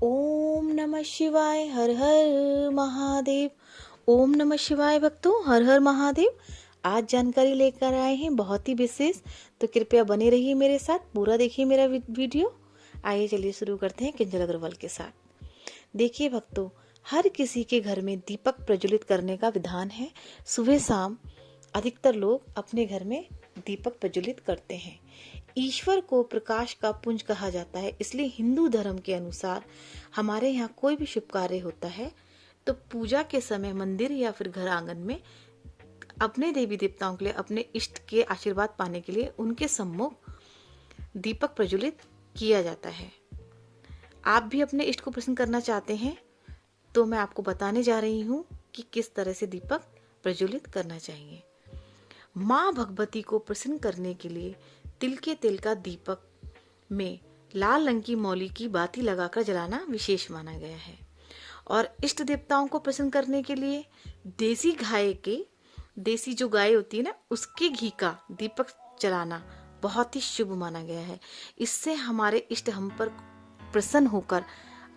ओम नमः शिवाय। हर हर महादेव। ओम नमः शिवाय भक्तों, हर हर महादेव। आज जानकारी लेकर आए हैं बहुत ही विशेष, तो कृपया बने रहिए मेरे साथ, पूरा देखिए मेरा वीडियो। आइए चलिए शुरू करते हैं किंजल अग्रवाल के साथ। देखिए भक्तों, हर किसी के घर में दीपक प्रज्वलित करने का विधान है। सुबह शाम अधिकतर लोग अपने घर में दीपक प्रज्वलित करते हैं। ईश्वर को प्रकाश का पुंज कहा जाता है, इसलिए हिंदू धर्म के अनुसार हमारे यहाँ कोई भी शुभ कार्य होता है तो पूजा के समय मंदिर या फिर घर आंगन में अपने देवी देवताओं के लिए, अपने इष्ट के आशीर्वाद पाने के लिए उनके सम्मुख दीपक प्रज्वलित किया जाता है। आप भी अपने इष्ट को प्रसन्न करना चाहते हैं तो मैं आपको बताने जा रही हूँ कि किस तरह से दीपक प्रज्वलित करना चाहिए। माँ भगवती को प्रसन्न करने के लिए तिल के तेल का दीपक में लाल रंग की मौली की बाती लगाकर जलाना विशेष माना गया है। और इष्ट देवताओं को प्रसन्न करने के लिए देसी जो गाय होती है ना, उसके घी का दीपक जलाना बहुत ही शुभ माना गया है। इससे हमारे इष्ट हम पर प्रसन्न होकर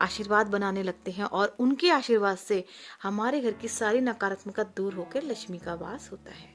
आशीर्वाद बनाने लगते हैं और उनके आशीर्वाद से हमारे घर की सारी नकारात्मकता दूर होकर लक्ष्मी का वास होता है।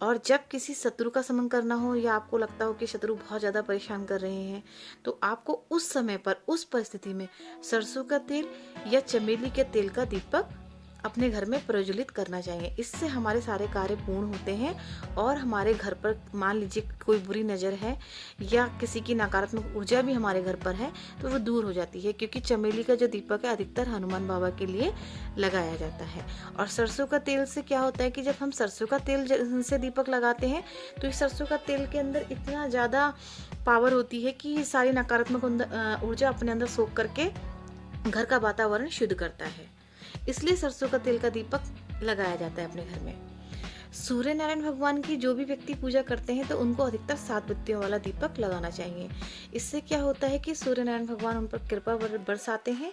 और जब किसी शत्रु का समन करना हो या आपको लगता हो कि शत्रु बहुत ज़्यादा परेशान कर रहे हैं, तो आपको उस समय पर, उस परिस्थिति में सरसों का तेल या चमेली के तेल का दीपक अपने घर में प्रज्वलित करना चाहिए। इससे हमारे सारे कार्य पूर्ण होते हैं और हमारे घर पर मान लीजिए कोई बुरी नज़र है या किसी की नकारात्मक ऊर्जा भी हमारे घर पर है तो वो दूर हो जाती है, क्योंकि चमेली का जो दीपक है अधिकतर हनुमान बाबा के लिए लगाया जाता है। और सरसों का तेल से क्या होता है कि जब हम सरसों का तेल से दीपक लगाते हैं तो इस सरसों का तेल के अंदर इतना ज़्यादा पावर होती है कि सारी नकारात्मक ऊर्जा अपने अंदर सोख करके घर का वातावरण शुद्ध करता है। इसलिए सरसों का तेल का दीपक लगाया जाता है अपने घर में। सूर्य नारायण भगवान की जो भी व्यक्ति पूजा करते हैं तो उनको अधिकतर 7 बत्तियों वाला दीपक लगाना चाहिए। इससे क्या होता है कि सूर्य नारायण भगवान उन पर कृपा बरसाते हैं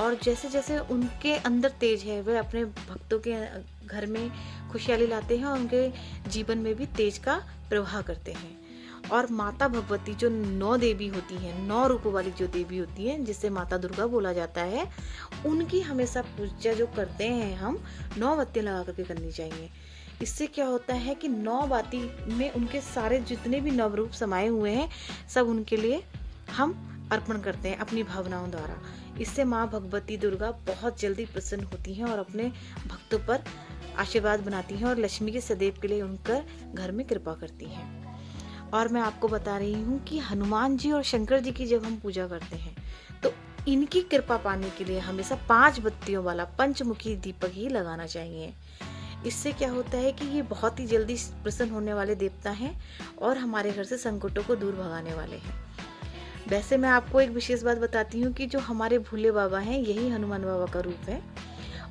और जैसे जैसे उनके अंदर तेज है वे अपने भक्तों के घर में खुशहाली लाते हैं और उनके जीवन में भी तेज का प्रवाह करते हैं। और माता भगवती जो 9 देवी होती हैं, 9 रूप वाली जो देवी होती हैं जिसे माता दुर्गा बोला जाता है, उनकी हमेशा पूजा जो करते हैं हम 9 बत्तियां लगा करके करनी चाहिए। इससे क्या होता है कि 9 बाती में उनके सारे जितने भी नवरूप समाये हुए हैं सब उनके लिए हम अर्पण करते हैं अपनी भावनाओं द्वारा। इससे माँ भगवती दुर्गा बहुत जल्दी प्रसन्न होती हैं और अपने भक्तों पर आशीर्वाद बनाती हैं और लक्ष्मी के सदैव के लिए उनकर घर में कृपा करती हैं। और मैं आपको बता रही हूँ कि हनुमान जी और शंकर जी की जब हम पूजा करते हैं तो इनकी कृपा पाने के लिए हमेशा 5 बत्तियों वाला पंचमुखी दीपक ही लगाना चाहिए। इससे क्या होता है कि ये बहुत ही जल्दी प्रसन्न होने वाले देवता हैं और हमारे घर से संकटों को दूर भगाने वाले हैं। वैसे मैं आपको एक विशेष बात बताती हूँ कि जो हमारे भोले बाबा हैं यही हनुमान बाबा का रूप है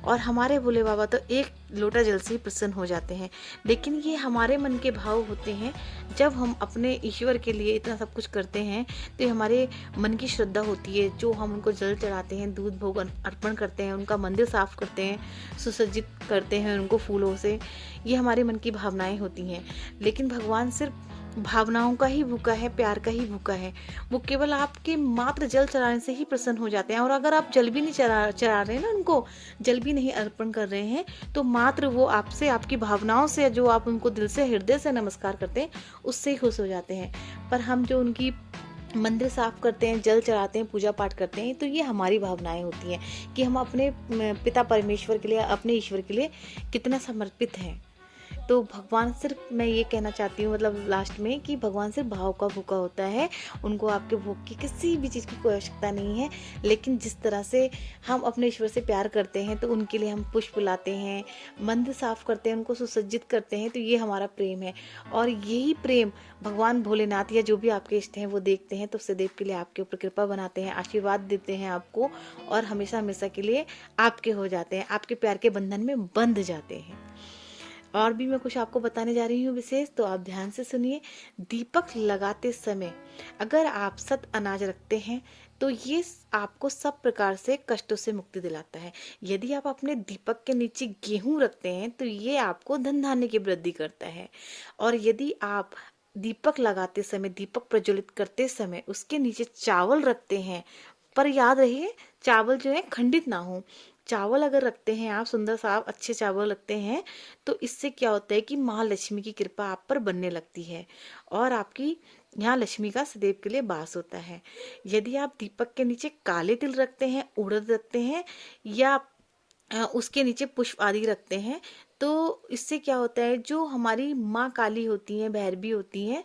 और हमारे भोले बाबा तो एक लोटा जल से ही प्रसन्न हो जाते हैं। लेकिन ये हमारे मन के भाव होते हैं। जब हम अपने ईश्वर के लिए इतना सब कुछ करते हैं तो ये हमारे मन की श्रद्धा होती है, जो हम उनको जल चढ़ाते हैं, दूध भोग अर्पण करते हैं, उनका मंदिर साफ करते हैं, सुसज्जित करते हैं उनको फूलों से, ये हमारे मन की भावनाएं होती हैं। लेकिन भगवान सिर्फ भावनाओं का ही भूखा है, प्यार का ही भूखा है। वो केवल आपके मात्र जल चढ़ाने से ही प्रसन्न हो जाते हैं। और अगर आप जल भी नहीं चढ़ा रहे हैं ना, उनको जल भी नहीं अर्पण कर रहे हैं, तो मात्र वो आपसे, आपकी भावनाओं से, जो आप उनको दिल से, हृदय से नमस्कार करते हैं, उससे ही खुश हो जाते हैं। पर हम जो उनकी मंदिर साफ करते हैं, जल चढ़ाते हैं, पूजा पाठ करते हैं, तो ये हमारी भावनाएं होती हैं कि हम अपने पिता परमेश्वर के लिए, अपने ईश्वर के लिए कितना समर्पित हैं। तो भगवान सिर्फ, मैं ये कहना चाहती हूँ मतलब लास्ट में, कि भगवान सिर्फ भाव का भूखा होता है। उनको आपके भोग की किसी भी चीज़ की कोई आवश्यकता नहीं है। लेकिन जिस तरह से हम अपने ईश्वर से प्यार करते हैं तो उनके लिए हम पुष्प लाते हैं, मंदिर साफ करते हैं, उनको सुसज्जित करते हैं, तो ये हमारा प्रेम है। और यही प्रेम भगवान भोलेनाथ या जो भी आपके इष्ट हैं वो देखते हैं तो सदैव के लिए आपके ऊपर कृपा बनाते हैं, आशीर्वाद देते हैं आपको और हमेशा हमेशा के लिए आपके हो जाते हैं, आपके प्यार के बंधन में बंध जाते हैं। और भी मैं कुछ आपको बताने जा रही हूँ विशेष, तो आप ध्यान से सुनिए। दीपक लगाते समय अगर आप सत अनाज रखते हैं तो ये आपको सब प्रकार से कष्टों से मुक्ति दिलाता है। यदि आप अपने दीपक के नीचे गेहूं रखते हैं तो ये आपको धन धान्य की वृद्धि करता है। और यदि आप दीपक लगाते समय, दीपक प्रज्वलित करते समय उसके नीचे चावल रखते हैं, पर याद रहिए चावल जो है खंडित ना हो। चावल अगर रखते हैं आप, सुंदर साफ अच्छे चावल रखते हैं, तो इससे क्या होता है कि माँ लक्ष्मी की कृपा आप पर बनने लगती है और आपकी यहाँ लक्ष्मी का सदैव के लिए वास होता है। यदि आप दीपक के नीचे काले तिल रखते हैं, उड़द रखते हैं, या उसके नीचे पुष्प आदि रखते हैं, तो इससे क्या होता है, जो हमारी माँ काली होती हैं, भैरवी होती हैं,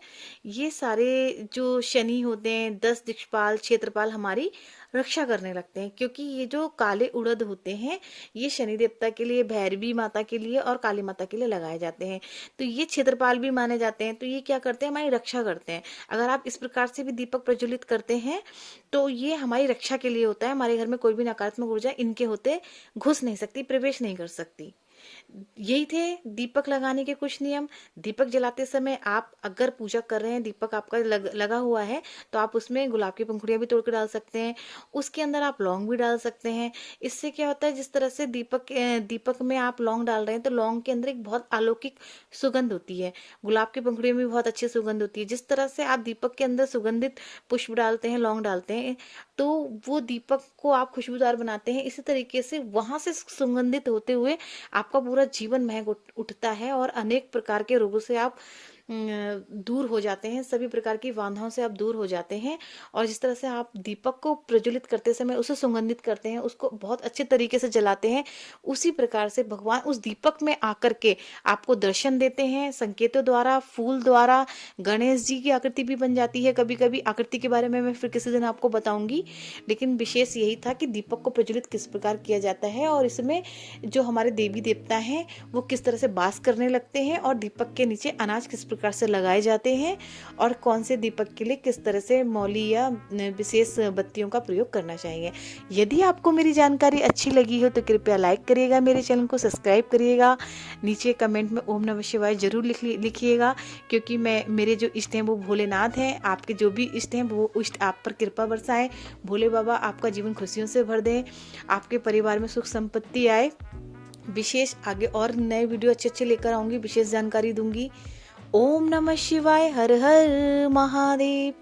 ये सारे जो शनि होते हैं, 10 दिक्पाल क्षेत्रपाल हमारी रक्षा करने लगते हैं। क्योंकि ये जो काले उड़द होते हैं, ये शनि देवता के लिए, भैरवी माता के लिए और काली माता के लिए लगाए जाते हैं। तो ये क्षेत्रपाल भी माने जाते हैं। तो ये क्या करते हैं, हमारी रक्षा करते हैं। अगर आप इस प्रकार से भी दीपक प्रज्वलित करते हैं तो ये हमारी रक्षा के लिए होता है। हमारे घर में कोई भी नकारात्मक ऊर्जा इनके होते घुस नहीं सकती, प्रवेश नहीं कर सकती। यही थे दीपक लगाने के कुछ नियम। दीपक जलाते समय आप अगर पूजा कर रहे हैं, दीपक आपका लगा हुआ है, तो आप उसमें गुलाब की पंखुड़ियां भी तोड़ कर डाल सकते हैं। उसके अंदर आप लौंग भी डाल सकते हैं। इससे क्या होता है, जिस तरह से दीपक में आप लौंग डाल रहे हैं, तो लौंग के अंदर एक बहुत अलौकिक सुगंध होती है। गुलाब की पंखुड़ियों में भी बहुत अच्छी सुगंध होती है। जिस तरह से आप दीपक के अंदर सुगंधित पुष्प डालते हैं, लौंग डालते हैं, तो वो दीपक को आप खुशबूदार बनाते हैं। इसी तरीके से वहां से सुगंधित होते हुए आपका पूरा जीवन महक उठता है और अनेक प्रकार के रोगों से आप दूर हो जाते हैं। सभी प्रकार की बाधाओं से आप दूर हो जाते हैं। और जिस तरह से आप दीपक को प्रज्वलित करते समय उसे सुगंधित करते हैं, उसको बहुत अच्छे तरीके से जलाते हैं, उसी प्रकार से भगवान उस दीपक में आकर के आपको दर्शन देते हैं, संकेतों द्वारा, फूल द्वारा। गणेश जी की आकृति भी बन जाती है कभी कभी। आकृति के बारे में मैं फिर किसी दिन आपको बताऊंगी, लेकिन विशेष यही था कि दीपक को प्रज्वलित किस प्रकार किया जाता है और इसमें जो हमारे देवी देवता हैं वो किस तरह से वास करने लगते हैं, और दीपक के नीचे अनाज किस प्रकार से लगाए जाते हैं, और कौन से दीपक के लिए किस तरह से मौली या विशेष बत्तियों का प्रयोग करना चाहिए। यदि आपको मेरी जानकारी अच्छी लगी हो तो कृपया लाइक करिएगा, मेरे चैनल को सब्सक्राइब करिएगा, नीचे कमेंट में ओम नमः शिवाय जरूर लिखिएगा। क्योंकि मेरे जो इष्ट हैं वो भोलेनाथ हैं। आपके जो भी इष्ट हैं वो इष्ट आप पर कृपा बरसाएं। भोले बाबा आपका जीवन खुशियों से भर दें, आपके परिवार में सुख संपत्ति आए। विशेष आगे और नए वीडियो अच्छे लेकर आऊंगी, विशेष जानकारी दूंगी। ओम नमः शिवाय, हर हर महादेव।